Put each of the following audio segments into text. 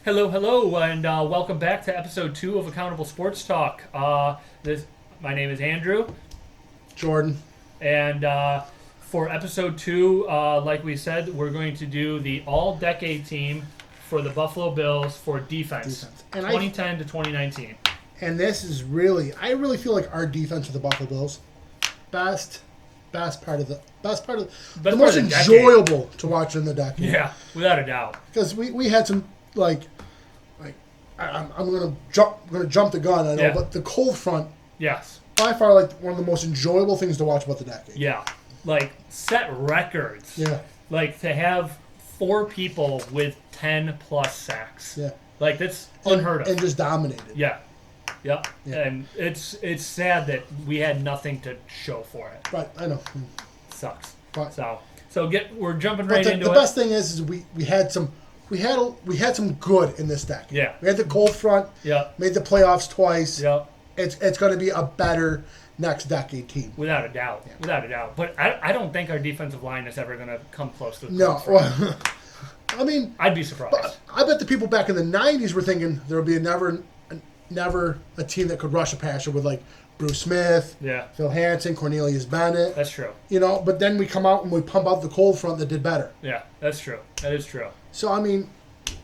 Hello, and welcome back to episode 2 of Accountable Sports Talk. My name is Andrew, Jordan. and for episode 2, like we said, we're going to do the all-decade team for the Buffalo Bills for defense, And 2010 to 2019. And this is really, I really feel like our defense of the Buffalo Bills, best part of the most part of the enjoyable to watch in the decade. Yeah, without a doubt. Because we had some I'm gonna jump the gun, I know, Yeah. but the cold front, Yes. by far, like one of the most enjoyable things to watch about the decade. Yeah. Like, set records. Yeah. Like, to have 4 people with 10 plus sacks. Yeah. Like, that's unheard of. And just dominated. Yeah. Yep. Yeah. And it's sad that we had nothing to show for it. Right, I know. Sucks. But, We're jumping but right the into it. best thing is we had some good in this decade. Yeah. We had the cold front. Yep. Made the playoffs twice. Yep. It's going to be a better next decade team. Without a doubt. Yeah. Without a doubt. But I don't think our defensive line is ever going to come close to the No, front. well, I mean, I'd be surprised. but I bet the people back in the '90s were thinking there would be never a team that could rush a passer with like Bruce Smith, Yeah. Phil Hansen, Cornelius Bennett. That's true. But then we come out and we pump out the cold front that did better. Yeah. That's true. That is true. So I mean,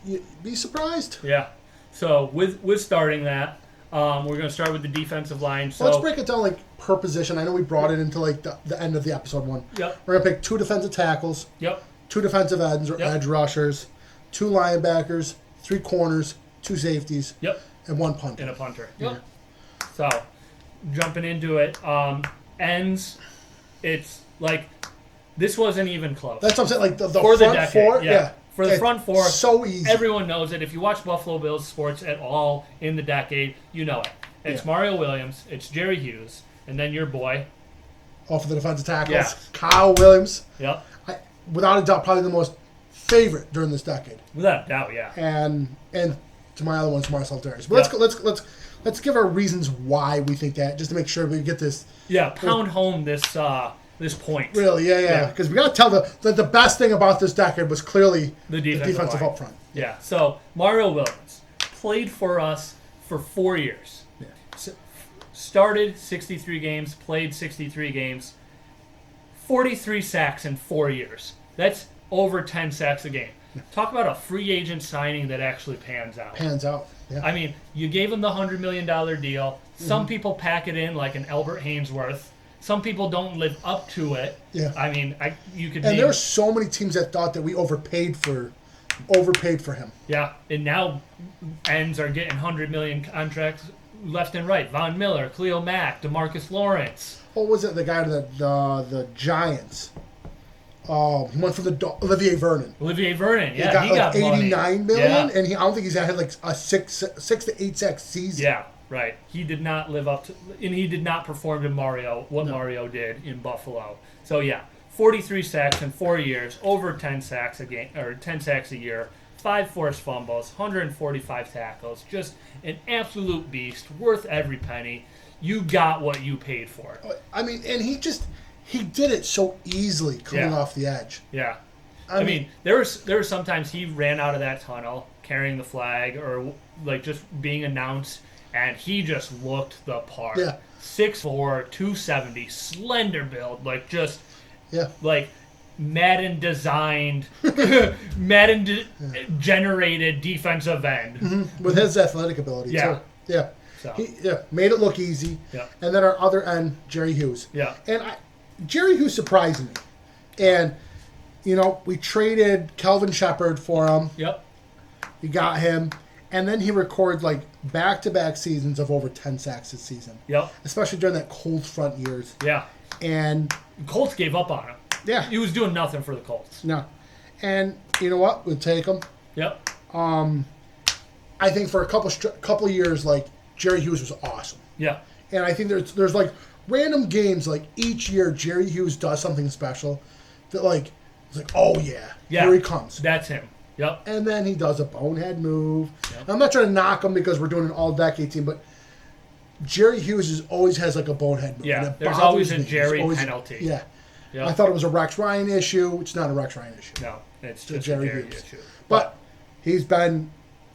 you'd be surprised. Yeah. So with starting that, we're going to start with the defensive line. So Let's break it down like per position. I know we brought it into like the end of the episode one. Yep. We're gonna pick 2 defensive tackles, Yep. 2 defensive ends or Yep. edge rushers, 2 linebackers, 3 corners, 2 safeties, Yep. and 1 punter. And a punter. Yeah. Yep. So, jumping into it, ends. It's like this wasn't even close. That's what I'm saying. Like the For the front decade, four, yeah. For the It's front four, so easy. Everyone knows it. If you watch Buffalo Bills sports at all in the decade, you know it. It's Yeah. Mario Williams, it's Jerry Hughes, and then your boy. Off of the defensive tackles, Yeah. Kyle Williams, Yep. without a doubt, probably the most favorite during this decade. Without a doubt, yeah. And to my other one's Marcel Darius. But Yeah. let's give our reasons why we think that, just to make sure we get this. Yeah, pound home this point. Really, yeah. Because we got to tell the best thing about this decade was clearly The the defensive line. up front. Yeah. So Mario Williams played for us for 4 years. Yeah. Started 63 games, played 63 games, 43 sacks in 4 years. That's over 10 sacks a game. Talk about a free agent signing that actually pans out. Hands out. Yeah. I mean, you gave him the $100 million deal. Some people pack it in like an Albert Hainsworth. Some people don't live up to it. Yeah. I mean, you could And name, there were so many teams that thought that we overpaid for him. yeah, and now ends are getting $100 million contracts left and right. Von Miller, Khalil Mack, DeMarcus Lawrence. What was it? The guy to the Giants. He went from Olivier Vernon. Olivier Vernon, He yeah, got he like got money. $89 million, Yeah. and I don't think he's had like a six to eight sack season. Yeah, right. He did not live up to, and he did not perform to Mario did in Buffalo. So yeah, 43 sacks in 4 years, over 10 sacks a game, or 10 sacks a year, 5 forced fumbles, 145 tackles, just an absolute beast, worth every penny. You got what you paid for. I mean, and he did it so easily coming Yeah. off the edge. Yeah. I I mean- mean, there were sometimes he ran out of that tunnel carrying the flag or like just being announced, and he just looked the part. Yeah. 6'4", 270, slender build, like just Yeah. like Madden designed, generated defensive end. With his athletic ability. Yeah. Too. Yeah. So He made it look easy. Yeah. And then our other end, Jerry Hughes. yeah, And Jerry Hughes surprised me. And, we traded Kelvin Shepard for him. yep, We got him. And then he recorded like back-to-back seasons of over 10 sacks this season. yep, Especially during that cold front years. yeah. And, Colts gave up on him. yeah. He was doing nothing for the Colts. No. And you know what? We'll take him. Yep, I think for a couple of years, like, Jerry Hughes was awesome. yeah, And I think there's like random games, like each year Jerry Hughes does something special that like it's like, oh yeah, yeah. here he comes. That's him. Yep, And then he does a bonehead move. Yep. And I'm not trying to knock him because we're doing an all-decade team, but Jerry Hughes always has like a bonehead move. Yeah, and it there's bothers always a me. There's Jerry always- penalty. Yeah. yep. I thought it was a Rex Ryan issue. It's not a Rex Ryan issue. No, it's It's a just Jerry a Jerry Hughes. issue. But he's been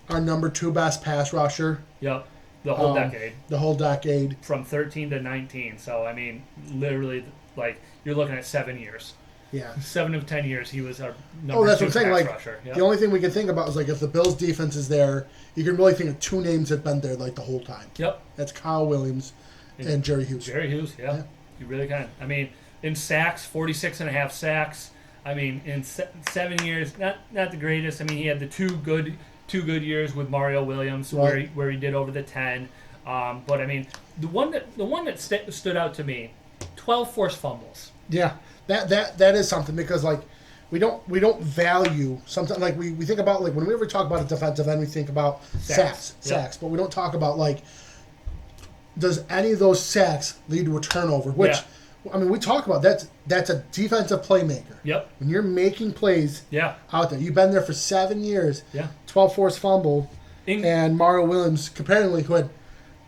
our number 2 best pass rusher Yep. The whole Um, decade. the whole decade. From 13 to 19. So, I mean, literally, like, you're looking at 7 years. Yeah. 7 of 10 years, he was our number Oh, that's 2 what I'm saying. pass Like rusher. Yep. the only thing we can think about is like if the Bills' defense is there, you can really think of 2 names that've been there like the whole time. Yep. That's Kyle Williams and Jerry Hughes. Jerry Hughes, yeah. You really can. I mean, in sacks, 46 and a half sacks. I mean, in 7 years, not the greatest. I mean, he had the two good years with Mario Williams, Right. where he did over the 10. But I mean, the one that stood out to me, 12 forced fumbles. Yeah, that is something because like we don't value something like we think about like when we ever talk about a defensive end we think about sacks, Yep. but we don't talk about like does any of those sacks lead to a turnover? Which I mean we talk about that's a defensive playmaker. Yep. When you're making plays Yeah. out there, you've been there for 7 years. Yeah. 12 forced fumble, In- and Mario Williams, comparatively, who had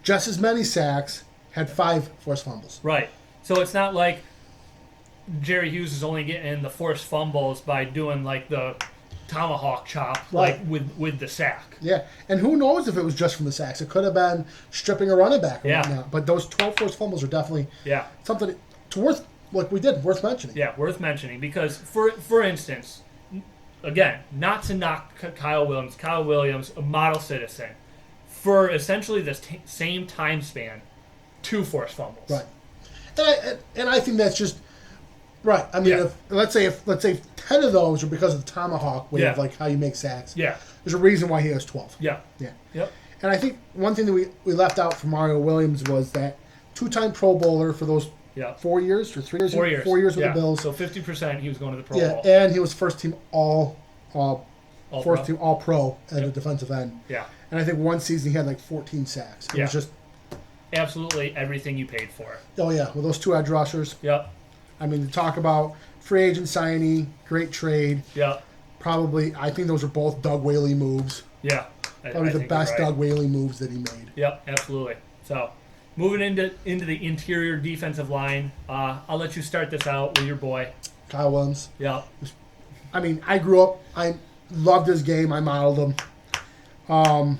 just as many sacks, had 5 forced fumbles. Right. So it's not like Jerry Hughes is only getting the forced fumbles by doing like the tomahawk chop, Right. like with the sack. Yeah, and who knows if it was just from the sacks? It could have been stripping a running back or Yeah. whatnot. But those 12 forced fumbles are definitely Yeah. something worth mentioning. Yeah, worth mentioning because, for instance, again, not to knock Kyle Williams. Kyle Williams, a model citizen, for essentially the same time span, 2 forced fumbles. Right. And I think that's just right. I mean, Yeah. if, let's say 10 of those are because of the tomahawk way Yeah. of like how you make sacks. Yeah. There's a reason why he has 12. Yeah. Yeah. Yep. And I think one thing that we left out from Mario Williams was that 2-time Pro Bowler for those Yeah. 4 years or 3 years. 4 years. 4 years with Yeah. the Bills. So 50% he was going to the Pro Yeah, Bowl. and he was first team all All-Pro. team all pro at the Yep. defensive end. Yeah. And I think one season he had like 14 sacks. It Yeah. was just Absolutely everything you paid for. oh yeah, with those 2 edge rushers. Yep. I mean, to talk about free agent signing, great trade. Yep. Probably, I think those are both Doug Whaley moves. Yeah. Probably the think best you're right. Doug Whaley moves that he made. Yep, absolutely. So, moving into the interior defensive line, I'll let you start this out with your boy. Kyle Williams. Yep. I mean, I grew up. I loved his game. I modeled him. I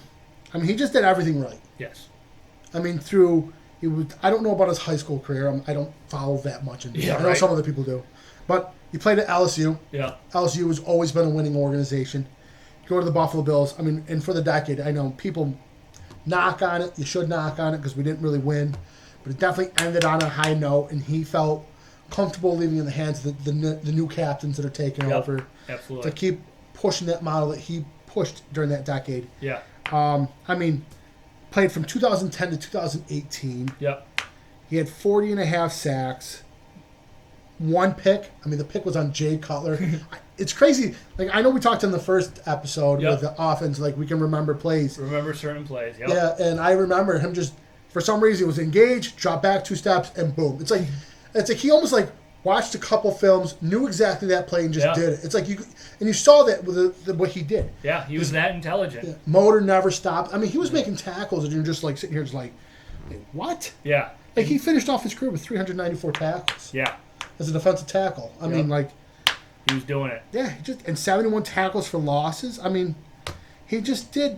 mean, he just did everything right. Yes. I mean, he was. I don't know about his high school career. I don't follow that much. Yeah, I know right. some other people do, but he played at LSU. Yeah. LSU has always been a winning organization. Go to the Buffalo Bills. I mean, and for the decade, I know people knock on it. You should knock on it because we didn't really win, but it definitely ended on a high note, and he felt comfortable leaving in the hands of the new captains that are taking Yep. over Absolutely. to keep pushing that model that he pushed during that decade. Yeah. I mean, played from 2010 to 2018. Yep. He had 40 and a half sacks, 1 pick. I mean, the pick was on Jay Cutler. It's crazy. Like, I know we talked in the first episode Yep. with the offense, like, we can remember plays. Remember certain plays. Yep. Yeah, and I remember him just, for some reason, he was engaged, dropped back 2 steps, and boom. It's like he almost, like, watched a couple films, knew exactly that play, and just Yeah. did it. It's like and you saw that with what he did. Yeah, he was that intelligent. Yeah. Motor never stopped. I mean, he was making tackles, and you're just, like, sitting here just like, wait, what? Yeah. Like, he finished off his career with 394 tackles Yeah. as a defensive tackle. I mean, like, He was doing it. yeah, and 71 tackles for losses. I mean, he just did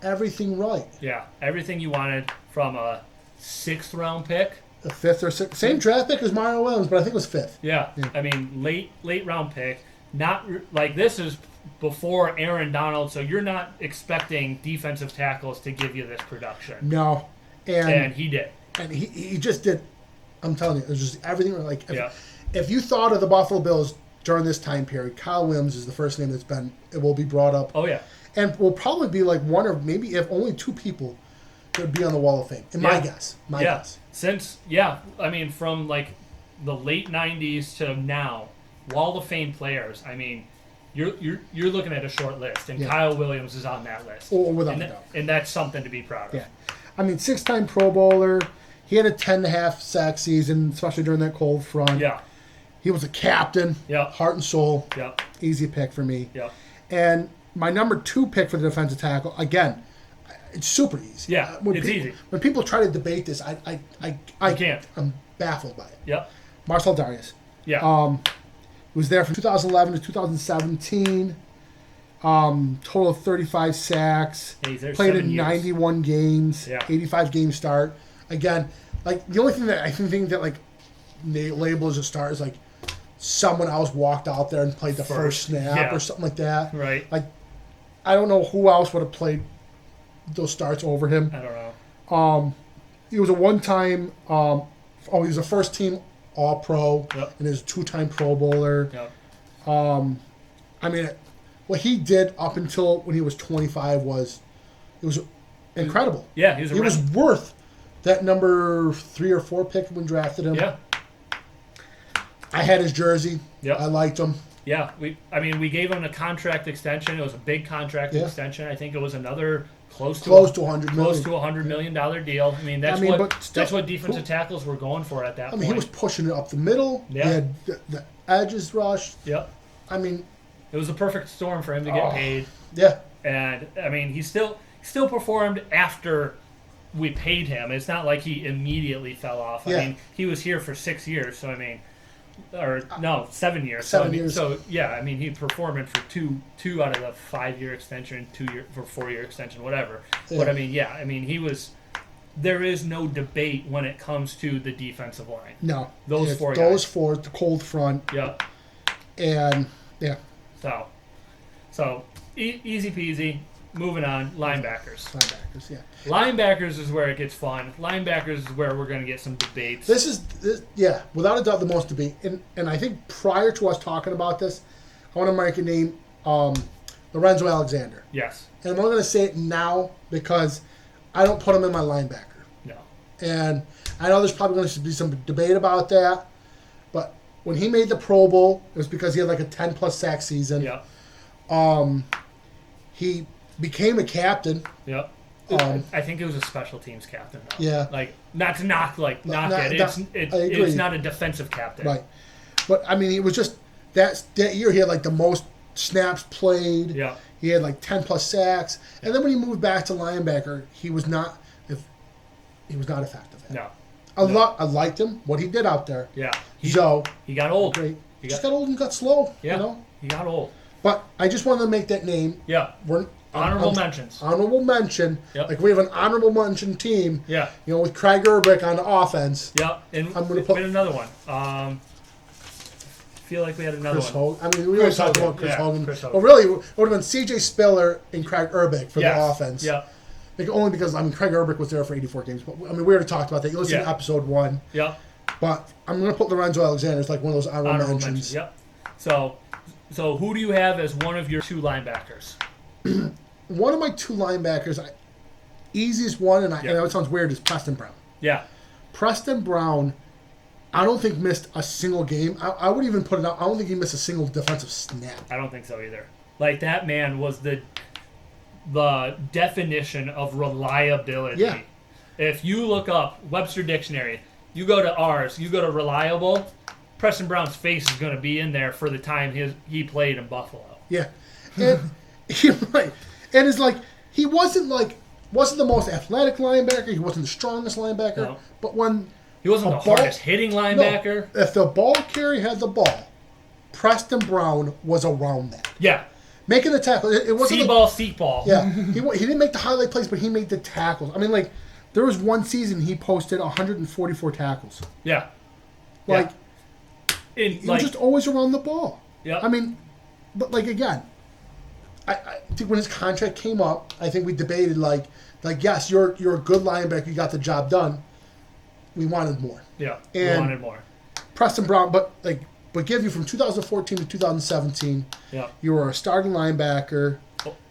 everything right. Yeah. Everything you wanted from a 6th round pick. The 5th or 6th, same draft pick as Mario Williams, but I think it was 5th. Yeah. I mean, late round pick. Not like this is before Aaron Donald, so you're not expecting defensive tackles to give you this production. No, And he did. and he just did. I'm telling you, it was just everything. Like, Yeah. if you thought of the Buffalo Bills during this time period, Kyle Williams is the first name it will be brought up, Oh yeah. and will probably be like one or maybe if only 2 people that would be on the Wall of Fame. In my Yeah. guess, Yeah. I mean, from like the late '90s to now, Wall of Fame players. I mean, you're looking at a short list, and Yeah. Kyle Williams is on that list. Or without and, a doubt. and that's something to be proud of. Yeah. I mean, 6-time Pro Bowler. He had a 10.5 sack season, especially during that cold front. Yeah. He was a captain. Yeah. Heart and soul. Yep. Easy pick for me. Yep. And my number 2 pick for the defensive tackle, again, it's super easy. Yeah, it's easy. When people try to debate this, I can't. I'm baffled by it. Yep. Marcel Darius. Yeah. He was there from 2011 to 2017. Total of 35 sacks. Yeah, he's there Played 7 in years. 91 games. Yeah. 85 game start. Again, like the only thing that I think that like they label as a start is like someone else walked out there and played the first snap yeah. or something like that. Right. Like I don't know who else would have played those starts over him. I don't know. He was a one-time. He was a first-team All-Pro, Yep. and he was a two-time Pro Bowler. Yep. I mean, what he did up until when he was 25 was incredible. Yeah, he was. He was worth that number 3 or 4 pick when drafted him. Yeah. I had his jersey. Yep. I liked him. Yeah. We gave him a contract extension. It was a big contract extension. I think it was another close to $100 million. close to $100 million deal. I mean, that's but still, that's what defensive tackles were going for at that point. He was pushing it up the middle. Yeah. He had the edges rushed. Yep. I mean, It was a perfect storm for him to get paid. Yeah. And I mean, he still performed after we paid him. It's not like he immediately fell off. Yeah. I mean, he was here for 6 years, so I mean, or no, 7 years. 7 years. So yeah, I mean, he performed for two out of the 5-year extension, 4-year extension, whatever. Yeah. But I mean, yeah, I mean, he was. There is no debate when it comes to the defensive line. No. Those It's four Those guys. four, the cold front. Yep. And, yeah. So easy peasy. Moving on, linebackers. Linebackers, yeah. Linebackers is where it gets fun. Linebackers is where we're going to get some debates. This, yeah, without a doubt, the most debate. And I think prior to us talking about this, I want to make a name, Lorenzo Alexander. Yes. And I'm only going to say it now because I don't put him in my linebacker. No. And I know there's probably going to be some debate about that. But when he made the Pro Bowl, it was because he had like a 10-plus sack season. Yeah. He became a captain. Yep. I think it was a special teams captain. Though. Yeah. Like not to knock it. I agree. It's not a defensive captain. Right. But I mean, it was just that year he had like the most snaps played. Yeah. He had like 10-plus sacks, and then when he moved back to linebacker, he was not effective. No. I liked him, what he did out there. Yeah. He got old. great. He Just got old and got slow. Yeah. You know. He got old. But I just wanted to make that name. Yeah. Honorable mentions. Honorable mention. Yep. Like we have an honorable mention team. Yeah. You know, with Craig Urbick on the offense. Yeah. And I'm gonna we had another one. Feel like we had another Chris one. Hogan. I mean, we were Chris talking Hogan. about Chris Yeah, Hogan. Chris Hogan. Well, really, it would have been C.J. Spiller and Craig Urbick for Yes. the offense. Yeah. Like, only because, I mean, Craig Urbick was there for 84 games. But, I mean, we already talked about that. You listen to Yeah. episode 1. Yeah. But I'm going to put Lorenzo Alexander as like one of those honorable mentions. Yep. So who do you have as one of your 2 linebackers? One of my 2 linebackers, easiest one, and I know it sounds weird, is Preston Brown. Yeah. Preston Brown, I don't think missed a single game. I would even put it out. I don't think he missed a single defensive snap. I don't think so either. Like that man was the definition of reliability. Yeah. If you look up Webster Dictionary, you go to ours, you go to reliable, Preston Brown's face is going to be in there for the time he played in Buffalo. Yeah, and right, and it's like he wasn't the most athletic linebacker. He wasn't the strongest linebacker. No. But when He wasn't the hardest hitting linebacker. no, if the ball carrier had the ball, Preston Brown was around that, Yeah. making the tackle. It wasn't Seat ball. Yeah, he didn't make the highlight plays, but he made the tackles. I mean, like there was one season he posted 144 tackles. Yeah. Like In, he was just always around the ball. Yeah. I mean, but like again, I think when his contract came up, I think we debated like yes, you're a good linebacker, you got the job done. We wanted more. Yeah. We And- wanted more. Preston Brown, but give you from 2014 to 2017, Yeah. you were a starting linebacker.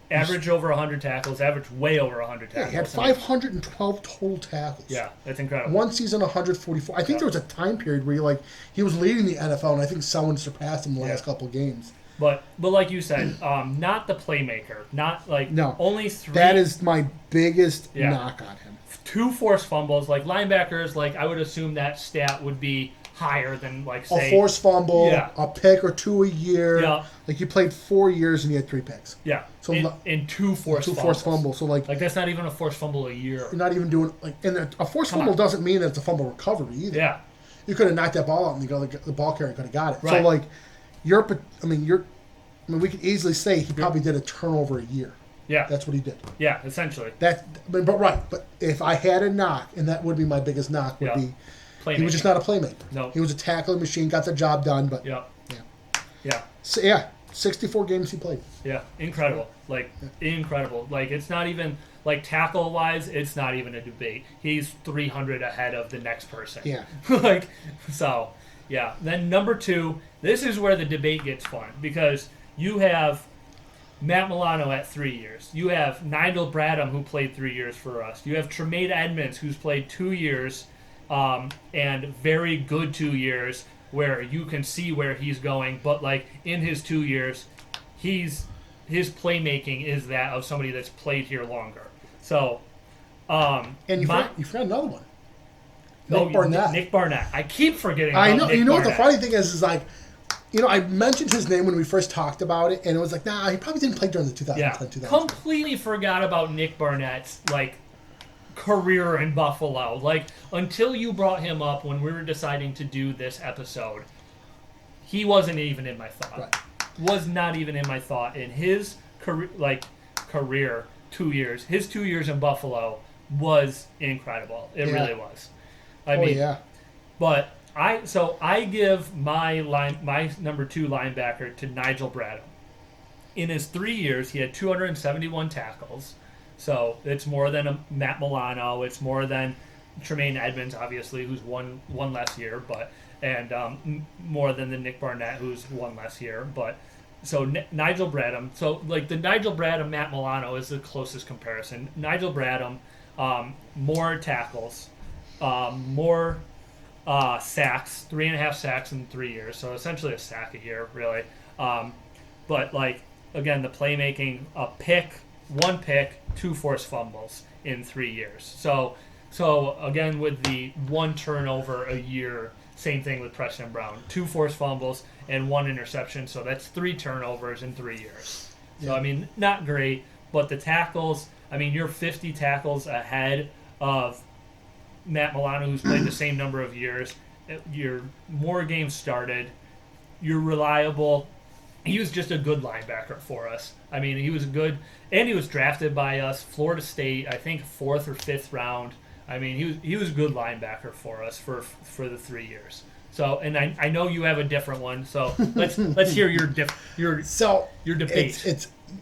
Average over 100 tackles. Average way over 100 Yeah, tackles. he had 512 total tackles. Yeah, that's incredible. One season, 144. I think there was a time period where he was leading the NFL, and I think someone surpassed him the last couple of games. But like you said, not the playmaker. Not like No. only 3. That is my biggest Yeah. knock on him. 2 forced fumbles. Like linebackers, like I would assume that stat would be higher than like say A forced fumble, Yeah. a pick or 2 a year. Yeah. Like he played 4 years and he had 3 picks. Yeah. So in 2 forced Two fumbles. forced fumbles. So like Like that's not even a forced fumble a year. you're not even doing like, and a forced Come fumble on. doesn't mean that it's a fumble recovery either. Yeah. You could have knocked that ball out and the ball carrier could have got it. So Right. like, I mean, we could easily say he probably did a turnover a year. Yeah. That's what he did. Yeah, essentially. But if I had a knock, and that would be my biggest knock, would be he was just not a playmaker. No. He was a tackling machine, got the job done, but Yeah. yeah. Yeah. So, yeah, 64 games he played. Yeah. Incredible. Like, incredible. Like, it's not even, like, tackle-wise, it's not even a debate. He's 300 ahead of the next person. Yeah. Like, so, yeah. Then number 2, this is where the debate gets fun because you have Matt Milano at 3 years. You have Nigel Bradham, who played 3 years for us. You have Tremaine Edmonds, who's played 2 years, and very good 2 years, where you can see where he's going. But like in his 2 years, his playmaking is that of somebody that's played here longer. So, and you forgot another one. Nick Barnett. Nick Barnett. I keep forgetting. I about know. Nick You know Barnett. what the funny thing is like. You know, I mentioned his name when we first talked about it, and it was like, nah, he probably didn't play during the 2010-2011. Completely forgot about Nick Barnett's, like, career in Buffalo. Like, until you brought him up when we were deciding to do this episode, he wasn't even in my thought. Right. Was not even in my thought. In his career, 2 years, his 2 years in Buffalo was incredible. It really was. I mean, yeah. But I give my number 2 linebacker to Nigel Bradham. In his 3 years, he had 271 tackles. So it's more than Matt Milano. It's more than Tremaine Edmonds, obviously, who's one less year, and more than the Nick Barnett, who's one less year. But so Nigel Bradham. So like the Nigel Bradham Matt Milano is the closest comparison. Nigel Bradham, more tackles, more sacks, 3.5 sacks in 3 years. So essentially a sack a year, really. But like again, the playmaking, one pick, 2 forced fumbles in 3 years. So again, with the 1 turnover a year, same thing with Preston Brown. 2 forced fumbles and 1 interception. So that's 3 turnovers in 3 years. So, I mean, not great. But the tackles, I mean, you're 50 tackles ahead of Matt Milano, who's played the same number of years. You're more games started. You're reliable. He was just a good linebacker for us. I mean, he was good, and he was drafted by us, Florida State, I think 4th or 5th round. I mean, he was a good linebacker for us for the 3 years. So, and I know you have a different one. So let's hear your debate.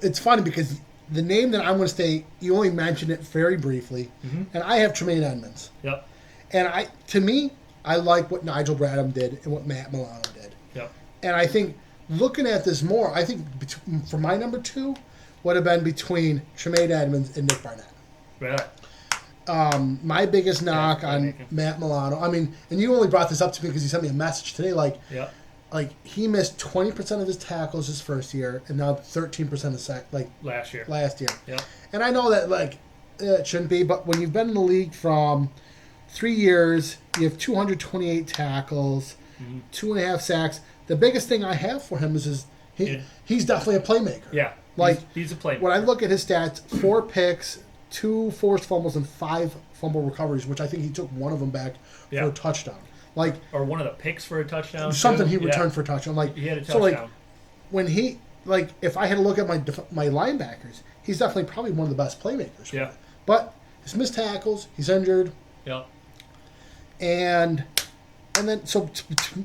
It's funny because the name that I'm going to say, you only mentioned it very briefly, and I have Tremaine Edmonds. Yep. And to me, I like what Nigel Bradham did and what Matt Milano did. Yep. And I think looking at this more, I think for my number 2 would have been between Tremaine Edmonds and Nick Barnett. Really? My biggest knock on Matt Milano, I mean, and you only brought this up to me because you sent me a message today, like he missed 20% of his tackles his first year, and now 13% last year. Yep. And I know that it shouldn't be, but when you've been in the league from 3 years, you have 228 tackles, 2.5 sacks. The biggest thing I have for him is he's definitely a playmaker. Yeah. He's a playmaker. When I look at his stats, 4 picks, 2 forced fumbles, and 5 fumble recoveries, which I think he took one of them back for a touchdown. Or one of the picks for a touchdown. Something he returned for a touchdown. He had a touchdown. So when if I had to look at my linebackers, he's definitely probably one of the best playmakers. Yeah. But he's missed tackles, he's injured. Yeah. And then so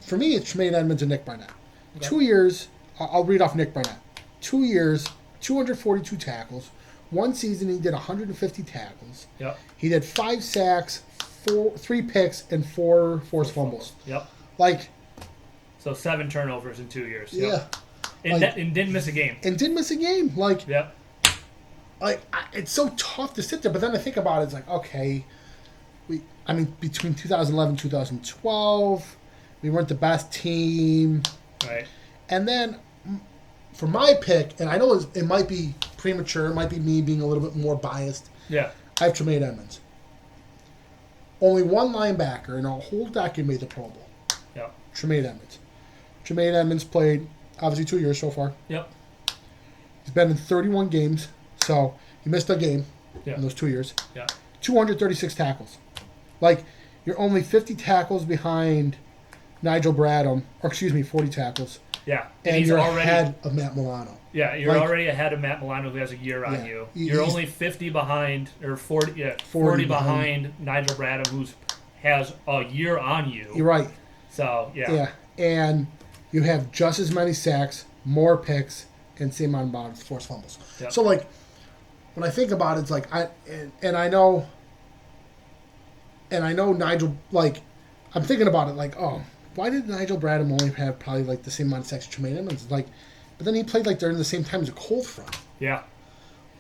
for me, it's Tremaine Edmonds and Nick Barnett. Okay. 2 years. I'll read off Nick Barnett. 2 years, 242 tackles. 1 season, he did 150 tackles. Yep. He did 5 sacks, 3 picks, and 4 forced fumbles. Yep. So 7 turnovers in 2 years. Yeah. Yep. And didn't miss a game. Yep. It's so tough to sit there, but then I think about it, it's like, okay, between 2011 and 2012, we weren't the best team. Right. And then for my pick, and I know it might be premature, it might be me being a little bit more biased. Yeah. I have Tremaine Edmonds. Only one linebacker in a whole decade made the Pro Bowl. Yeah. Tremaine Edmonds. Tremaine Edmonds played, obviously, 2 years so far. Yep. He's been in 31 games, so he missed a game in those 2 years. Yeah. 236 tackles. You're only 50 tackles behind Nigel Bradham, 40 tackles Yeah, and he's you're already ahead of Matt Milano. Yeah, you're Like- already ahead of Matt Milano, who has a year on Yeah. you. He's- You're only 50 behind, or 40, 40 behind Nigel Bradham, who's has a year on you. You're right. So, Yeah, and you have just as many sacks, more picks, and same amount of forced fumbles. Yep. So like, when I think about it, it's like I know Nigel. Like, I'm thinking about it like, oh, why did Nigel Bradham only have probably like the same amount of sacks as Tremaine Edmonds? Like, but then he played like during the same time as a cold front. Yeah.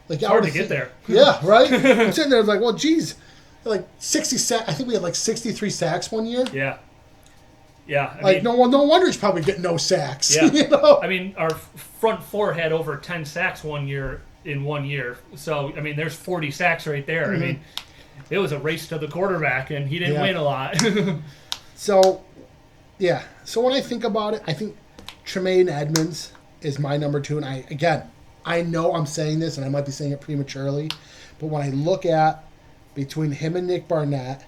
Like, It's hard to get there. Yeah, right. I'm sitting there like, well, geez, like 60 sacks. I think we had like 63 sacks one year. Yeah. Yeah. I Like, mean, no wonder he's probably getting no sacks. Yeah. You know? I mean, our front four had over 10 sacks in 1 year. So, I mean, there's 40 sacks right there. Mm-hmm. I mean, it was a race to the quarterback, and he didn't Yeah. win a lot. So, yeah. So when I think about it, I think Tremaine Edmonds is my number 2. And I know I'm saying this, and I might be saying it prematurely, but when I look at between him and Nick Barnett,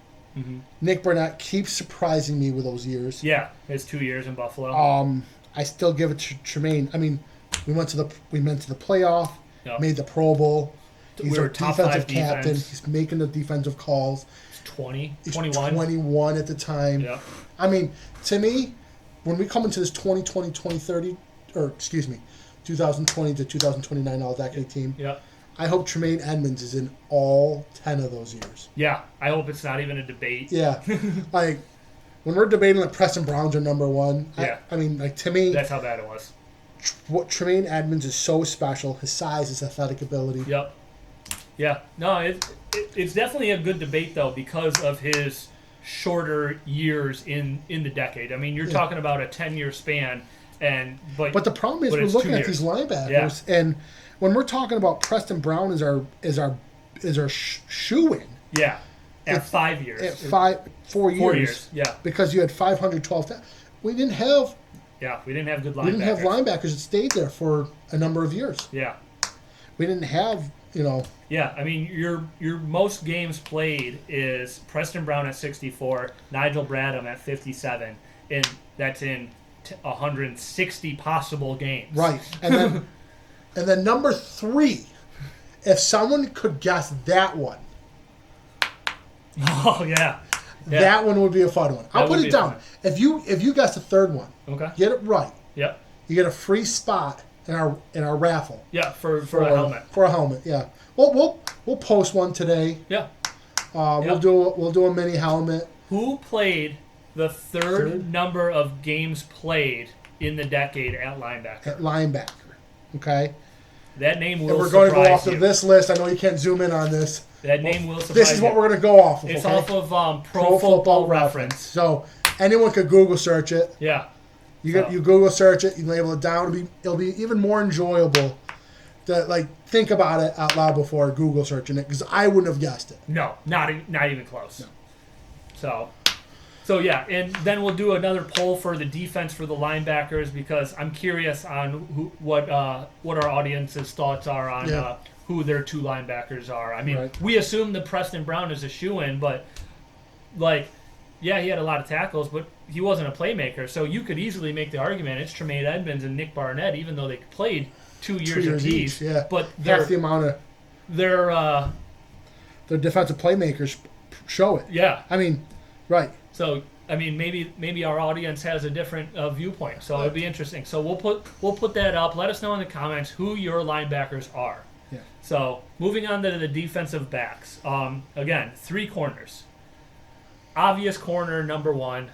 Nick Barnett keeps surprising me with those years. Yeah, his 2 years in Buffalo. I still give it to Tremaine. I mean, we went to the playoff, Yep. made the Pro Bowl. He's We our were top defensive 5 captain. defense. He's making the defensive calls. 20, He's 21. 21 at the time. Yeah. I mean, to me, when we come into this 2020, 2030, or excuse me, 2020 to 2029 All-Decade team, Yeah. I hope Tremaine Edmonds is in all 10 of those years. Yeah. I hope it's not even a debate. Yeah. Like, when we're debating like Preston Browns are number 1, Yeah. I mean, like, to me, That's how bad it was. what Tremaine Edmonds is so special, his size, his athletic ability. Yep. Yeah. No, it's definitely a good debate, though, because of his shorter years in the decade. I mean, you're talking about a 10-year span, but the problem is but we're it's looking 2 at these years. linebackers, and when we're talking about Preston Brown as our shoe-in Yeah. At It's- 5 years. at 4 years, 4 years. Yeah. because you had 512. We didn't have Yeah. We didn't have good linebackers. we didn't have linebackers that stayed there for a number of years. Yeah. We didn't have Yeah, I mean, your most games played is Preston Brown at 64, Nigel Bradham at 57, and that's in 160 possible games. right, and then number 3. If someone could guess that one, Oh yeah. Yeah. that one would be a fun one. I'll That would put be it down. fun. If you guess the third one, Okay. get it right, Yep. you get a free spot in our raffle. Yeah, for a helmet. For a helmet, yeah. We'll post one today. Yeah. We'll do a mini helmet. Who played the third number of games played in the decade at linebacker? At linebacker. Okay? That name will And we're going to go off surprise of you. this list. I know you can't zoom in on this. That name will surprise This is what you. we're going to go off of. It's okay? off of Pro Football Reference. So anyone could Google search it. Yeah. You So- you Google search it. You label it down. It'll be even more enjoyable to think about it out loud before Google searching it, because I wouldn't have guessed it. No, not even close. So yeah, and then we'll do another poll for the defense for the linebackers, because I'm curious on what our audience's thoughts are on Yeah. who their 2 linebackers are. I mean, Right. we assume that Preston Brown is a shoo-in, but yeah, he had a lot of tackles, but he wasn't a playmaker. So you could easily make the argument it's Tremaine Edmonds and Nick Barnett, even though they played 2 years, 2 years apiece. each, yeah. But Half the amount of they're the defensive playmakers show it. yeah. I mean, right. So I mean, maybe our audience has a different viewpoint. So it'd be interesting. So we'll put that up. Let us know in the comments who your linebackers are. Yeah. So moving on to the defensive backs. Again, 3 corners. Obvious corner number 1,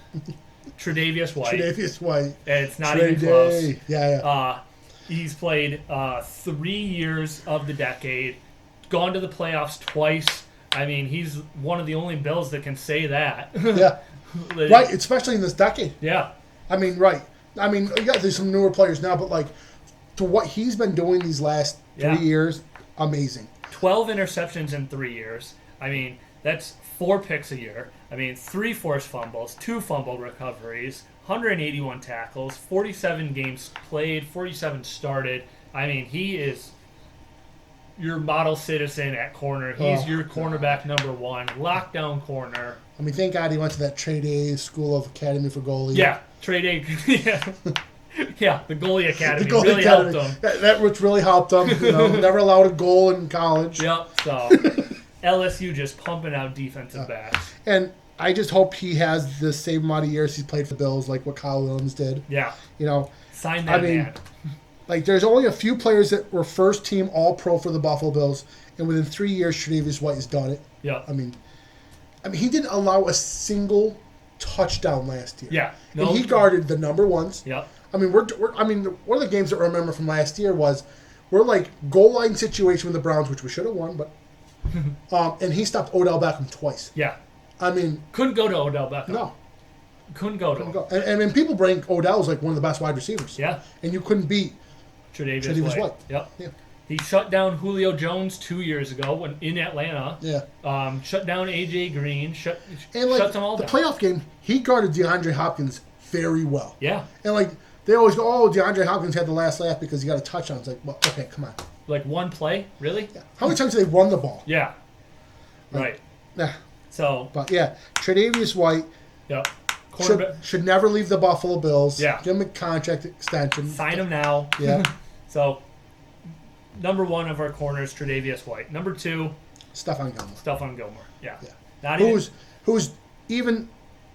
Tre'Davious White. Tre'Davious White. It's not even close. Yeah. He's played 3 years of the decade, gone to the playoffs twice. I mean, he's one of the only Bills that can say that. Yeah. Right, especially in this decade. Yeah. I mean, right. I mean, yeah, there's some newer players now, but to what he's been doing these last 3 years, amazing. 12 interceptions in 3 years. I mean, that's 4 picks a year. I mean, 3 forced fumbles, 2 fumble recoveries, 181 tackles, 47 games played, 47 started. I mean, he is your model citizen at corner. He's your cornerback number 1, lockdown corner. I mean, thank God he went to that Trey Day School of Academy for Goalie. Yeah, trade aid. Yeah. Yeah, the goalie academy The goalie really academy. helped him. That which really helped him. You know, never allowed a goal in college. Yep. So LSU just pumping out defensive backs. And I just hope he has the same amount of years he's played for the Bills, like what Kyle Williams did. Yeah. You know, Sign that man. like there's only a few players that were first team All Pro for the Buffalo Bills, and within 3 years, Tre'Davious White has done it. Yep. I mean, he didn't allow a single touchdown last year. Yeah. And he guarded the number ones. Yep. I mean, one of the games that I remember from last year was we're like goal line situation with the Browns, which we should have won, but and he stopped Odell Beckham twice. Yeah. I mean, Couldn't go to Odell Beckham. no. Couldn't go to him. And people bring Odell as like one of the best wide receivers. Yeah. And you couldn't beat Tre'Davious White. Yep. Yeah. He shut down Julio Jones 2 years ago when in Atlanta. Yeah. Shut down AJ Green. And like shut them all the down. playoff game, he guarded DeAndre Hopkins very well. Yeah. And like they always go, oh, DeAndre Hopkins had the last laugh because he got a touchdown. It's like, well, okay, come on. Like one play, really? Yeah. How many times did they run the ball? Yeah. Right. Yeah. So. But yeah, Tre'Davious White Yep. Cornerback. should never leave the Buffalo Bills. Yeah. Give him a contract extension. Sign him now. Yeah. So. Number one of our corners, Tre'Davious White. Number two, Stephon Gilmore. Stephon Gilmore. Yeah. Yeah. Not even. Who's even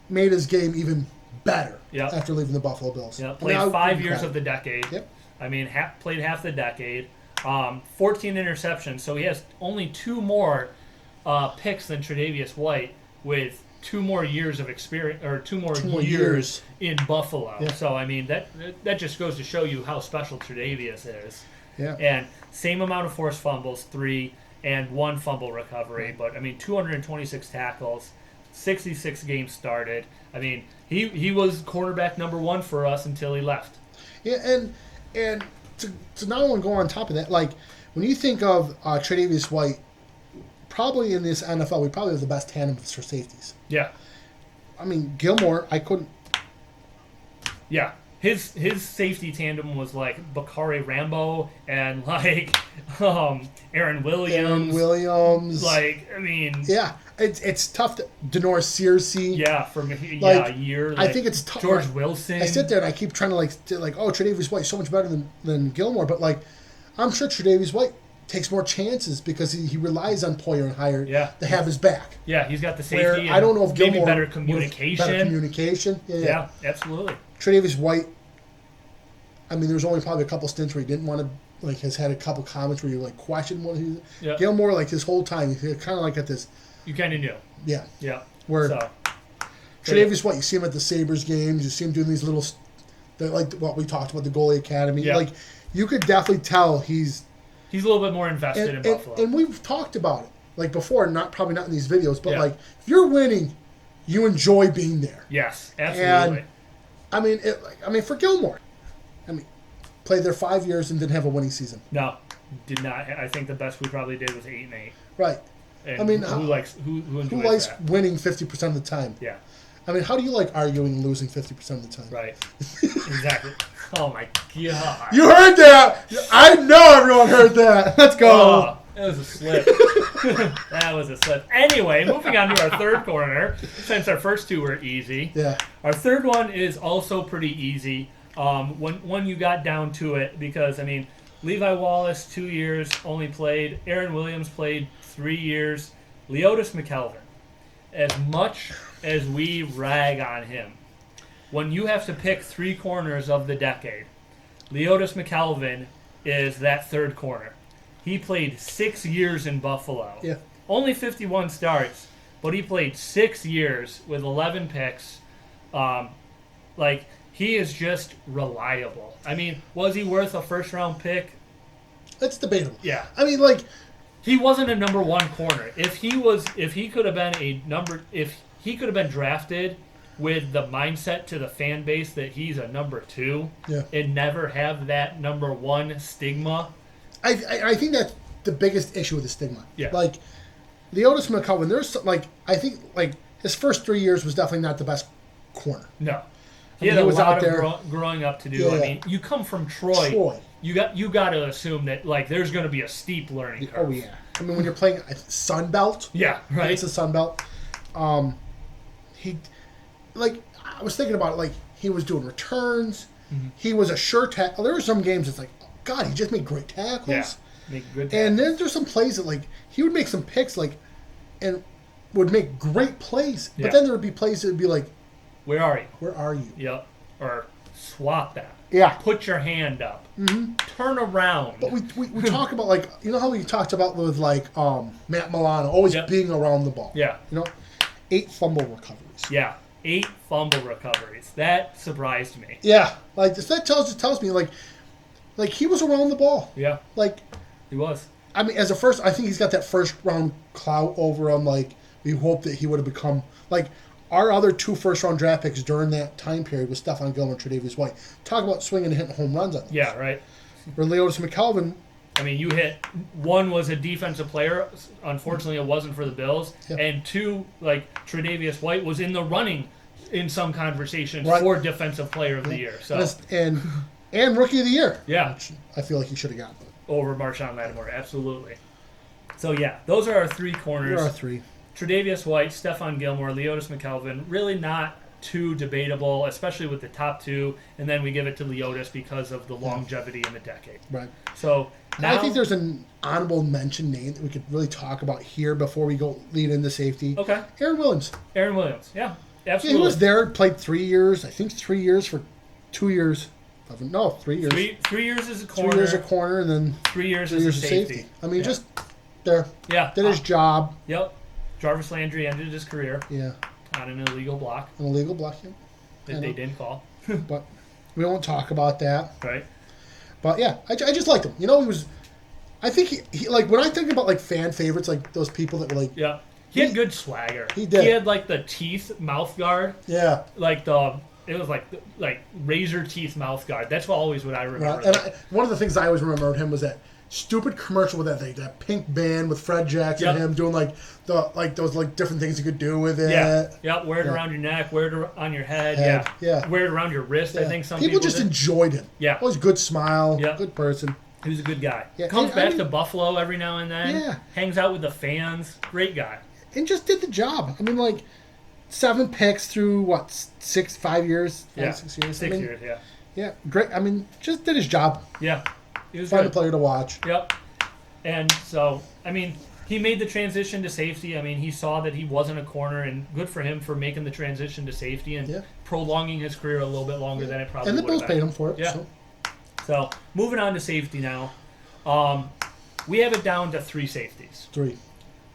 made his game even better Yep. after leaving the Buffalo Bills. Yeah, I mean, played I'll 5 give him years credit. of the decade. Yep. I mean, played half the decade. 14 interceptions, so he has only 2 more picks than Tre'Davious White with 2 more years of experience or 2 more, years in Buffalo. Yeah. So I mean that just goes to show you how special Tre'Davious is. Yeah. And same amount of forced fumbles, 3 and 1 fumble recovery, but I mean 226 tackles, 66 games started. I mean he was quarterback number 1 for us until he left. Yeah, and to not only go on top of that, like when you think of Tre'Davious White, probably in this NFL, we probably have the best tandem for safeties. Yeah. I mean, Gilmore, I couldn't. Yeah. His safety tandem was like Bakari Rambo and like Aaron Williams. Aaron Williams. Like, I mean. Yeah, it's tough. Denoris Searcy. Yeah, from a Like, year. I Like think it's tough. George Wilson. I sit there and I keep trying to like, oh, Tre'Davious White is so much better than Gilmore, but like, I'm sure Tre'Davious White takes more chances because he relies on Poyer and Hire to have his back. Yeah, he's got the safety. Where and I don't know if maybe Gilmore better communication. Better communication. Yeah, absolutely. Tre'Davious White. I mean, there's only probably a couple stints where he didn't want to. Like, has had a couple comments where you like question what he. Yeah. Gilmore, like his whole time, he kind of like at this. You kind of knew. Yeah. Yeah. Where So. Tre'Davious White, you see him at the Sabres games, you see him doing these little, like what we talked about, the goalie academy. Yeah. Like, you could definitely tell he's a little bit more invested in Buffalo. and we've talked about it like before, probably not in these videos, but Yeah. like if you're winning, you enjoy being there. Yes, absolutely. And I mean, for Gilmore, I mean, played there 5 years and didn't have a winning season. No, did not. I think the best we probably did was 8-8. Right. And I mean, who enjoys Who likes that? winning 50% of the time? Yeah. I mean, how do you like arguing and losing 50% of the time? Right. Exactly. Oh my god. You heard that? I know everyone heard that. Let's go. Oh, that was a slip. That was a slip. Anyway, moving on to our third corner, since our first 2 were easy. Yeah. Our third one is also pretty easy. When you got down to it, because I mean, Levi Wallace 2 years only played. Aaron Williams played 3 years. Leotis McKelvin. As much as we rag on him, when you have to pick 3 corners of the decade, Leotis McKelvin is that third corner. He played 6 years in Buffalo. Yeah. Only 51 starts, but he played 6 years with 11 picks. Like, he is just reliable. I mean, was he worth a first-round pick? That's debatable. Yeah. I mean, like, He wasn't a number 1 corner. If he could have been drafted with the mindset to the fan base that he's a number 2 Yeah. and never have that number 1 stigma. I think that's the biggest issue with the stigma. Yeah. Like, Leotis McKelvin, I think his first 3 years was definitely not the best corner. No. I He mean, had he a was lot out of there. growing up to do. Yeah. I mean, you come from Troy. Troy. You got to assume that like there's going to be a steep learning curve. Oh, yeah. I mean, when you're playing Sun Belt. Yeah, right. It's a Sun Belt. I was thinking about it, like, he was doing returns. he was a sure tackle. There were some games it's like, God, he just made great tackles. Yeah, make good. And then there's some plays that like he would make some picks like, and would make great plays. But Yeah. then there would be plays that would be like, Where are you? where are you? Yep. Or swap that. Yeah. Put your hand up. Turn around. But we talk about like how we talked about with like Matt Milano always Yep. being around the ball. Yeah. 8 fumble recoveries. Yeah. 8 fumble recoveries. That surprised me. Yeah, like that tells me like he was around the ball. Yeah. Like He was. I mean, as a first, I think he's got that first round clout over him. Like we hope that he would have become like our other 2 first round draft picks during that time period was Stephon Gilmore and Tre'Davious White. Talk about swinging and hitting home runs on them. Yeah. Right. Or Leotis McKelvin. I mean, you hit one was a defensive player. Unfortunately, it wasn't for the Bills. Yep. And 2, like Tre'Davious White was in the running in some conversations Right. for defensive player of the year. So And rookie of the year. yeah, I feel like he should have gotten it. over Marshawn Lattimore, absolutely. So yeah, those are our 3 corners. There are 3. Tre'Davious White, Stephon Gilmore, Leotis McKelvin. Really not too debatable, especially with the top 2. And then we give it to Leotis because of the longevity in the decade. Right. So now I think there's an honorable mention name that we could really talk about here before we go lead into safety. okay, Aaron Williams. Aaron Williams. Yeah, Yeah, absolutely. he was there, played 3 years. I think 3 years for 2 years. No, 3 years. 3 years as a corner. 3 years a corner, and then 3 years 3 as years a of safety. safety. I mean, Yeah. just there. Yeah. Did his job. Yep. Jarvis Landry ended his career Yeah. on an illegal block An illegal blocking. that they didn't call. But we won't talk about that. Right. But yeah, I just liked him. He was. I think he like when I think about like fan favorites, like those people that were like, Yeah. He had good swagger. He did. He had like the teeth mouth guard, yeah, like it was like razor teeth mouth guard. That's always what I remember. right. And one of the things I always remembered him was that stupid commercial with that pink band with Fred Jackson and Yep. him doing those different things you could do with it. Yeah. Wear it around your neck. Wear it on your head. Head, Yeah. yeah. Wear it around your wrist. I think some people just did. enjoyed him. Yeah. Always good smile. Yeah. Good person. He was a good guy. Yeah, Comes and I back mean- to Buffalo every now and then. Yeah. Hangs out with the fans. Great guy. And just did the job. I mean, like 7 picks through 5 years? 6 years. 6 years. Yeah. Yeah, great. I mean, just did his job. Yeah. He was Fun good. player to watch. Yep. And so, I mean, he made the transition to safety. I mean, he saw that he wasn't a corner, and good for him for making the transition to safety and Yeah. prolonging his career a little bit longer than it probably And the would Bills have paid been. him for it. Yeah. So. So, moving on to safety now. We have it down to 3 safeties. 3.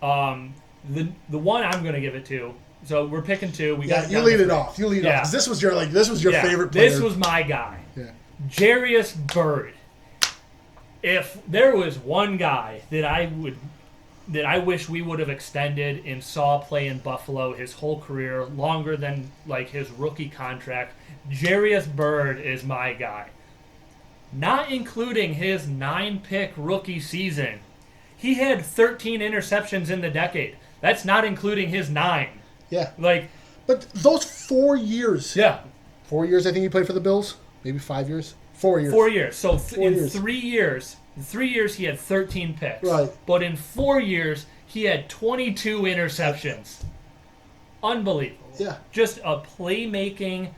The one I'm going to give it to. So we're picking 2. We Yeah, got you lead it off. You lead it Yeah. off. 'Cause this was your Yeah, favorite player. This was my guy. Yeah. Jarius Byrd. If there was one guy that I wish we would have extended and saw play in Buffalo his whole career, longer than like his rookie contract, Jarius Byrd is my guy. Not including his 9-pick rookie season. He had 13 interceptions in the decade. That's not including his 9. Yeah. Like, But those 4 years. yeah, 4 years, I think he played for the Bills. Maybe 5 years. 4 years. 4 years. So in years. 3 years he had 13 picks. Right. But in 4 years he had 22 interceptions. Unbelievable. Yeah. Just a playmaking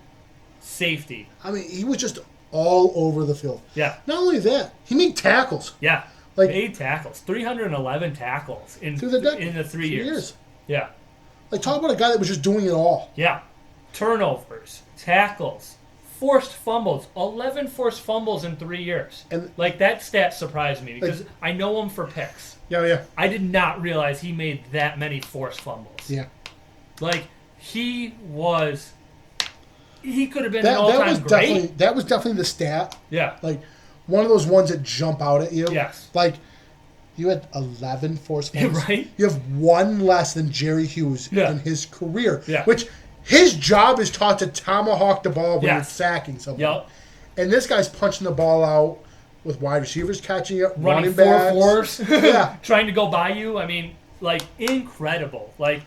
safety. I mean, he was just all over the field. Yeah. Not only that, he made tackles. Yeah. Like- 8 tackles. 311 tackles in Through the decade. in the 3 years. Yeah. Like, talk about a guy that was just doing it all. Yeah. Turnovers, tackles, forced fumbles. 11 forced fumbles in 3 years. And- like that stat surprised me because I know him for picks. Yeah. I did not realize he made that many forced fumbles. Yeah. Like he could have been That an all-time great. was definitely the stat. Yeah. Like, one of those ones that jump out at you. Yes. Like, you had 11 forced fumbles. Right. You have one less than Jerry Hughes Yeah. in his career. Yeah. Which his job is taught to tomahawk the ball when you're Yes. sacking someone. Yep. And this guy's punching the ball out with wide receivers catching it, Running running backs. 4-4s. Yeah. Trying to go by you. I mean, like incredible. Like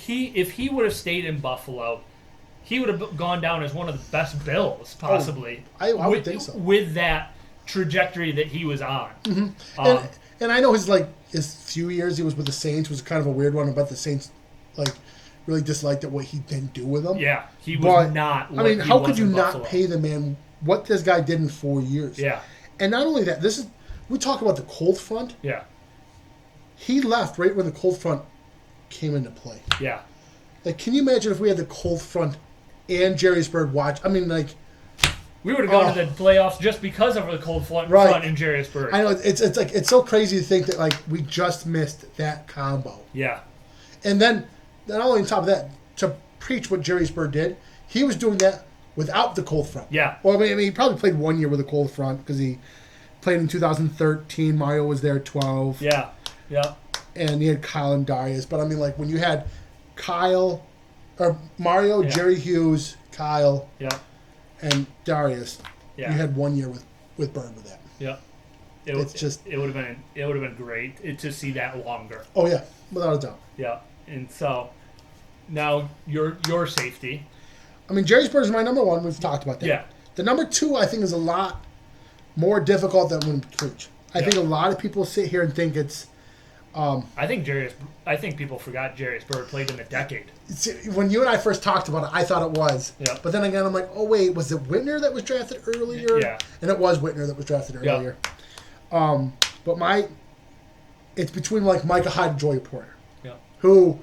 if he would have stayed in Buffalo, he would have gone down as one of the best Bills, possibly. I would think so. With that trajectory that he was on. And I know his few years he was with the Saints was kind of a weird one about the Saints really disliked what he didn't do with them. Yeah, he was But not. I What mean, he how was could you in not Buffalo. pay the man what this guy did in 4 years. Yeah. And not only that, we talk about the cold front. Yeah. He left right when the cold front came into play. Yeah. Like, can you imagine if we had the cold front and Jerry's Bird watch? I mean, like, we would have gone to the playoffs just because of the cold front in Jarrisburg. I know it's so crazy to think that like we just missed that combo. Yeah. And then not only on top of that, to preach what Jerry's Bird did, he was doing that without the cold front. Yeah. Well, I mean, he probably played 1 year with a cold front because he played in 2013. Mario was there 12. Yeah. Yeah. And he had Kyle and Darius. But I mean, like when you had Kyle or Mario, Jerry Hughes, Kyle, and Darius, you had 1 year with Bird with that. Yeah. It would have been great to see that longer. Oh yeah, without a doubt. Yeah. And so now your safety. I mean, Jerry's Bird is my number one. We've talked about that. Yeah. The number two, I think, is a lot more difficult than when we preach. I think a lot of people sit here and think it's. I think people forgot Jerry's Bird played in a decade. When you and I first talked about it, I thought it was. Yeah. But then again, I'm like, oh wait, was it Whitner that was drafted earlier? Yeah. And it was Whitner that was drafted earlier. Yeah. But it's between like Micah Hyde and Joey Porter. Yeah. Who,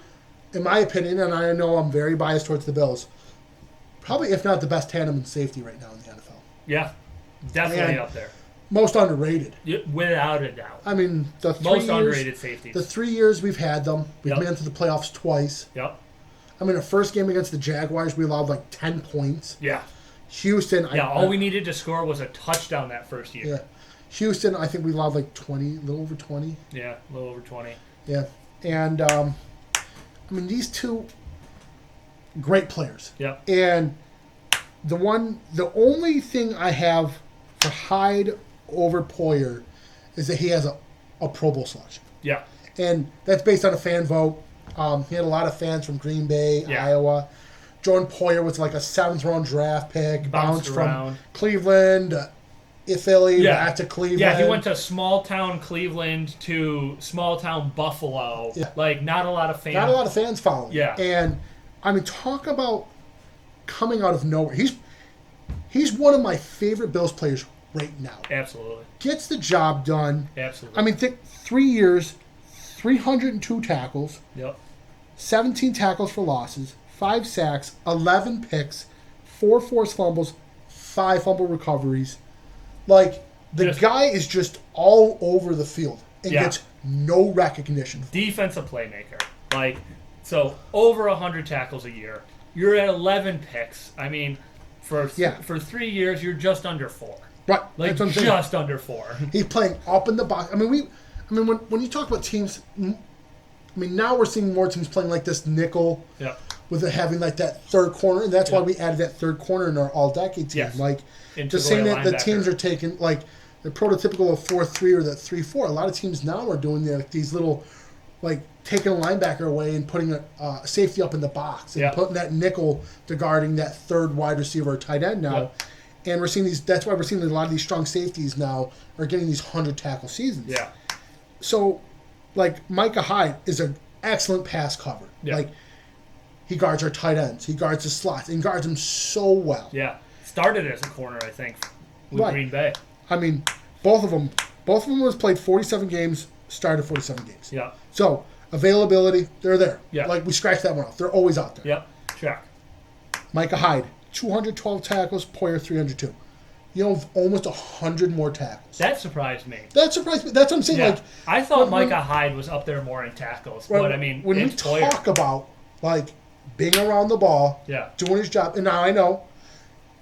in my opinion, and I know I'm very biased towards the Bills, probably if not the best tandem in safety right now in the NFL. Yeah. Definitely up there. Most underrated. Without a doubt. I mean, the 3 most years, underrated safeties. The 3 years we've had them, we've been to the playoffs twice. Yep. I mean, the first game against the Jaguars, we allowed like 10 points. Yeah. Houston. All we needed to score was a touchdown that first year. Yeah. Houston, I think we allowed like 20, a little over 20. Yeah, a little over 20. Yeah. And, I mean, these two, great players. Yeah. And the only thing I have for Hyde over Poyer is that he has a Pro Bowl selection. Yeah. And that's based on a fan vote. He had a lot of fans from Green Bay, Iowa. Jordan Poyer was like a 7th-round draft pick, bounced from Cleveland, Philly, back to Cleveland. Yeah, he went to small-town Cleveland to small-town Buffalo. Yeah. Like, not a lot of fans. Not a lot of fans following. Yeah. And, I mean, talk about coming out of nowhere. He's one of my favorite Bills players right now. Absolutely. Gets the job done. Absolutely. I mean, think 3 years, 302 tackles. Yep. 17 tackles for losses, 5 sacks, 11 picks, 4 forced fumbles, 5 fumble recoveries. Like, the guy is just all over the field and gets no recognition. Defensive playmaker. Like, so over 100 tackles a year. You're at 11 picks. I mean, for 3 years, you're just under 4. Right. Like, that's what I'm saying. just under 4. He's playing up in the box. I mean, when you talk about teams, I mean, now we're seeing more teams playing like this nickel with it having like that third corner, and that's why we added that third corner in our all-decade team. Yes. Like, just saying that the teams are taking, like, the prototypical of 4-3 or the 3-4. A lot of teams now are doing these little, like, taking a linebacker away and putting a safety up in the box and putting that nickel to guarding that third wide receiver or tight end now. Yep. And we're seeing these. That's why we're seeing a lot of these strong safeties now are getting these 100-tackle seasons. Yeah. So, like, Micah Hyde is an excellent pass cover. Yeah. Like, he guards our tight ends. He guards the slots. And guards them so well. Yeah. Started as a corner, I think, with Green Bay. I mean, both of them was played 47 games, started 47 games. Yeah. So, availability, they're there. Yeah. Like, we scratched that one off. They're always out there. Yep. Check. Micah Hyde, 212 tackles, Poyer 302. You know, almost 100 more tackles. That surprised me. That surprised me. That's what I'm saying. Yeah. Like, I thought Micah Hyde was up there more in tackles, but I mean, when we talk about like being around the ball, doing his job, and now I know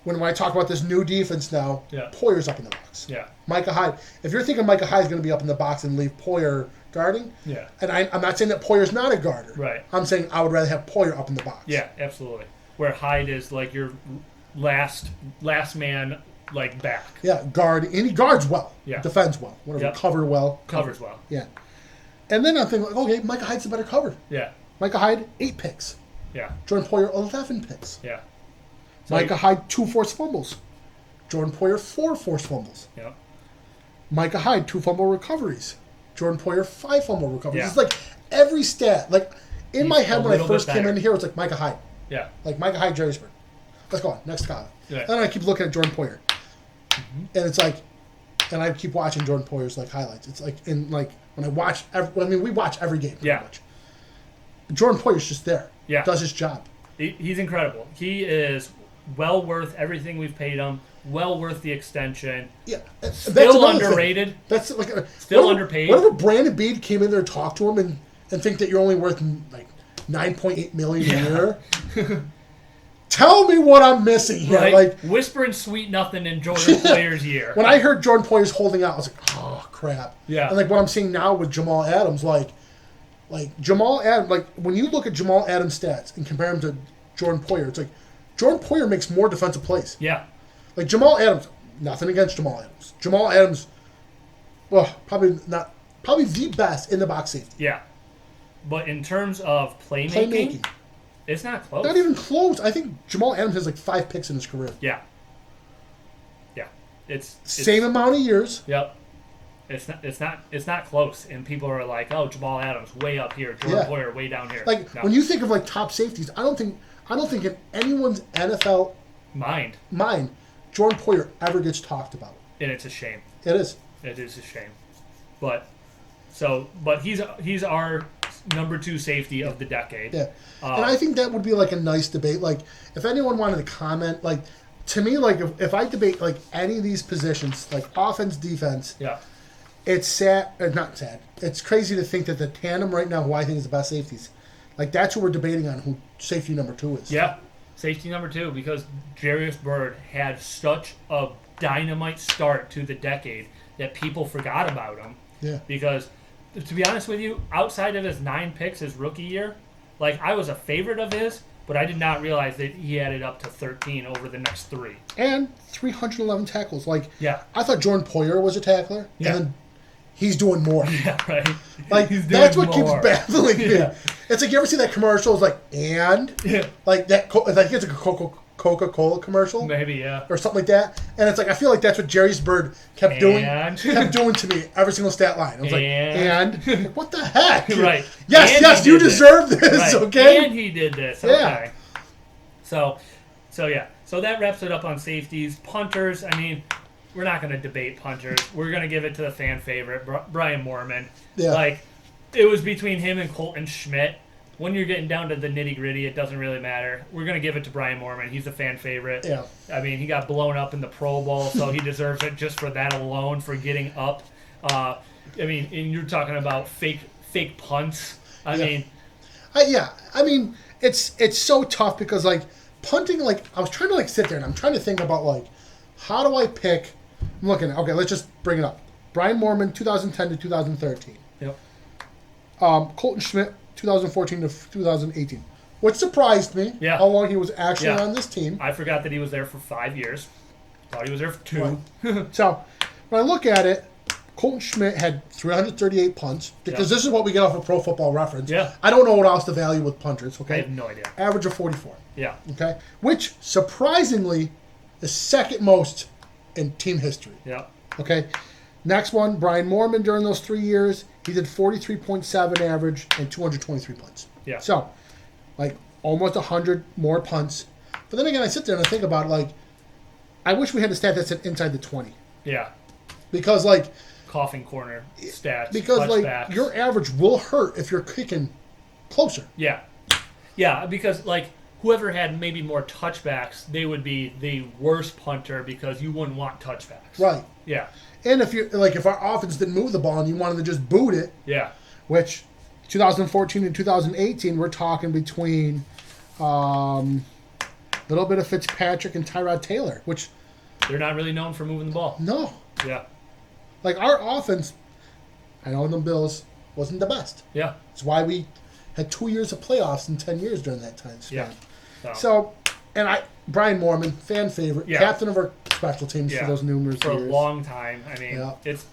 when I talk about this new defense now, Poyer's up in the box. Yeah. Micah Hyde. If you're thinking Micah Hyde's going to be up in the box and leave Poyer guarding, and I'm not saying that Poyer's not a guarder. Right. I'm saying I would rather have Poyer up in the box. Yeah, absolutely. Where Hyde is like your last man. Like back. Yeah, guard. And he guards well. Yeah. Defends well. Whatever. Cover well. Covers well. Yeah. And then I'm thinking, okay, Micah Hyde's a better cover. Yeah. Micah Hyde, 8 picks. Yeah. Jordan Poyer, 11 picks. Yeah. So Micah Hyde, 2 forced fumbles. Jordan Poyer, 4 forced fumbles. Yeah. Micah Hyde, 2 fumble recoveries. Jordan Poyer, 5 fumble recoveries. Yeah. It's like every stat. Like, in my head when I first came in here, it's like Micah Hyde. Yeah. Like Micah Hyde, Jarrisburg. Let's go on. Next guy. Yeah. And then I keep looking at Jordan Poyer. and it's like, and I keep watching Jordan Poyer's like highlights. It's like when I watch, we watch every game. Pretty much. Jordan Poyer's just there. Yeah, does his job. He's incredible. He is well worth everything we've paid him. Well worth the extension. Yeah, still underrated. Thing. That's like still underpaid. What if Brandon Beede came in there and talked to him and think that you're only worth like $9.8 million a year? Tell me what I'm missing here. Right? Like whispering sweet nothing in Jordan Poyer's ear. When I heard Jordan Poyer's holding out, I was like, oh crap. Yeah. And like what I'm seeing now with Jamal Adams, like Jamal Adams, like when you look at Jamal Adams' stats and compare him to Jordan Poyer, it's like Jordan Poyer makes more defensive plays. Yeah. Like Jamal Adams, nothing against Jamal Adams. Jamal Adams, well, probably the best in the box safety. Yeah. But in terms of playmaking. It's not close. Not even close. I think Jamal Adams has like 5 picks in his career. Yeah. Yeah. It's same amount of years. Yep. It's not close. And people are like, oh, Jamal Adams way up here, Jordan Poyer way down here. Like when you think of like top safeties, I don't think in anyone's NFL mind Jordan Poyer ever gets talked about. And it's a shame. It is. It is a shame. But he's our number 2 safety of the decade. Yeah. And I think that would be like a nice debate. Like if anyone wanted to comment, like to me, like if I debate like any of these positions, like offense, defense, it's sad. Not sad. It's crazy to think that the tandem right now, who I think is the best safeties, like that's who we're debating on who safety number 2 is. Yeah, safety number 2 because Jarius Byrd had such a dynamite start to the decade that people forgot about him. Yeah. Because to be honest with you, outside of his 9 picks his rookie year, like I was a favorite of his, but I did not realize that he added up to 13 over the next 3. And 311 tackles. Like I thought Jordan Poyer was a tackler. Yeah. And then he's doing more. Yeah, right. Like that's what keeps baffling me. It's like you ever see that commercial? It's like like that. Like it's like a Coca-Cola commercial, maybe or something like that. And it's like I feel like that's what Jarius Byrd kept doing to me every single stat line. I was like, what the heck? Right. Yes, you deserve this. Right. Okay. And he did this. Okay. So that wraps it up on safeties. Punters. I mean, we're not going to debate punters. We're going to give it to the fan favorite, Brian Moorman. Yeah. Like, it was between him and Colton Schmidt. When you're getting down to the nitty-gritty, it doesn't really matter. We're going to give it to Brian Moorman. He's a fan favorite. Yeah. I mean, he got blown up in the Pro Bowl, so he deserves it just for that alone, for getting up. I mean, and you're talking about fake punts. I mean, it's so tough because, like, punting, like, I was trying to, like, sit there and I'm trying to think about, like, how do I pick? I'm looking at, okay, let's just bring it up. Brian Moorman, 2010 to 2013. Yep. Colton Schmidt, 2014 to 2018. Which surprised me, how long he was actually on this team. I forgot that he was there for 5 years. Thought he was there for 2. Right. So, when I look at it, Colton Schmidt had 338 punts, because this is what we get off of Pro Football Reference. Yeah. I don't know what else to value with punters, okay? I have no idea. Average of 44. Yeah. Okay? Which, surprisingly, is second most in team history. Yeah. Okay? Next one, Brian Moorman during those 3 years, he did 43.7 average and 223 punts. Yeah. So, like, almost 100 more punts. But then again, I sit there and I think about, like, I wish we had a stat that said inside the 20. Yeah. Because, like... Coughing corner stats. Because, like, your average will hurt if you're kicking closer. Yeah. Yeah, because, like, whoever had maybe more touchbacks, they would be the worst punter because you wouldn't want touchbacks. Right. Yeah. And if you if our offense didn't move the ball and you wanted to just boot it, which 2014 and 2018 we're talking between a little bit of Fitzpatrick and Tyrod Taylor, which they're not really known for moving the ball. No. Yeah. Like our offense, I know the Bills wasn't the best. Yeah. That's why we had 2 years of playoffs in 10 years during that time span. Yeah. So, Brian Moorman, fan favorite, captain of our special teams for those numerous years. For a long time. I mean, it's...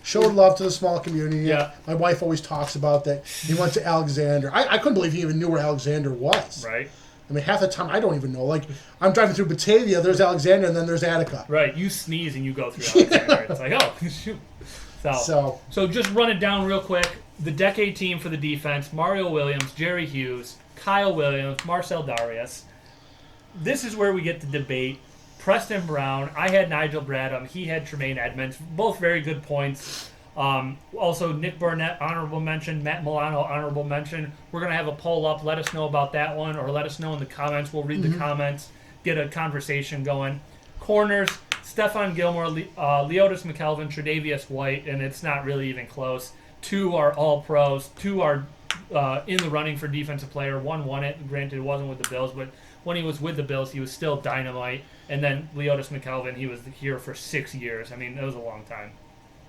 Showed love to the small community. Yeah. My wife always talks about that. He went to Alexander. I couldn't believe he even knew where Alexander was. Right. I mean, half the time I don't even know. Like, I'm driving through Batavia, there's Alexander, and then there's Attica. Right. You sneeze and you go through Alexander. It's like, oh, shoot. So just run it down real quick. The decade team for the defense: Mario Williams, Jerry Hughes, Kyle Williams, Marcel Darius. This is where we get to debate Preston Brown. I had Nigel Bradham. He had Tremaine Edmonds. Both very good points. Also, Nick Burnett, honorable mention. Matt Milano, honorable mention. We're going to have a poll up. Let us know about that one, or let us know in the comments. We'll read the comments, get a conversation going. Corners, Stephon Gilmore, Leotis McKelvin, Tre'Davious White, and it's not really even close. 2 are all pros. 2 are in the running for defensive player. 1 won it. Granted, it wasn't with the Bills, but when he was with the Bills, he was still dynamite. And then Leotis McKelvin, he was here for 6 years. I mean, it was a long time.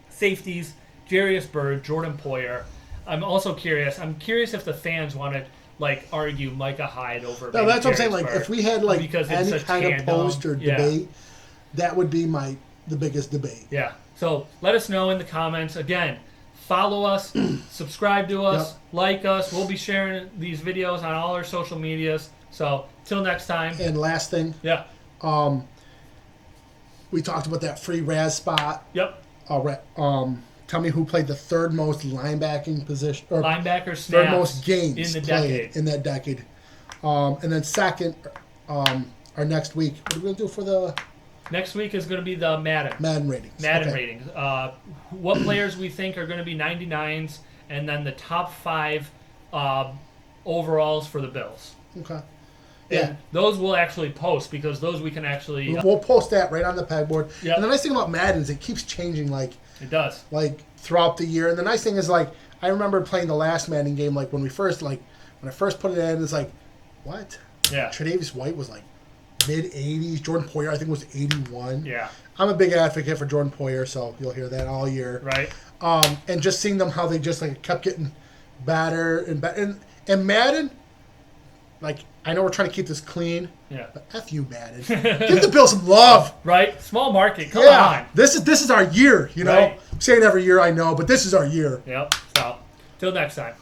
Safeties, Jarius Byrd, Jordan Poyer. I'm also curious. I'm curious if the fans want to argue Micah Hyde over. No, that's what I'm saying. Jarius Like, Byrd, if we had because it's any such kind of tandem. post or Yeah. debate, that would be the biggest debate. Yeah. So let us know in the comments. Again, follow us, subscribe to us, like us. We'll be sharing these videos on all our social medias. So till next time. And last thing, Yeah. we talked about that free Raz spot. Yep. Tell me who played the third most linebacking position, or Linebacker snaps third most games in the played decade. in that decade. And then second, our next week, what are we going to do for the Next week is going to be the Madden ratings? Madden Okay. ratings. What players we think are going to be 99s, and then the top 5 overalls for the Bills. Okay. And those we'll actually post, because those we can actually. We'll post that right on the pegboard. Yep. And the nice thing about Madden is it keeps changing It does. throughout the year. And the nice thing is I remember playing the last Madden game when I first put it in, it's what? Yeah. Tre'Davious White was mid 80s. Jordan Poyer I think was 81. Yeah. I'm a big advocate for Jordan Poyer, so you'll hear that all year. Right. And just seeing them how they just kept getting better and better. And Madden, I know we're trying to keep this clean, Yeah. but F you, Madden. Give the Bills some love. Right. Small market. Come on. This is our year, you know. Right. I'm saying every year, I know, but this is our year. Yep. So till next time.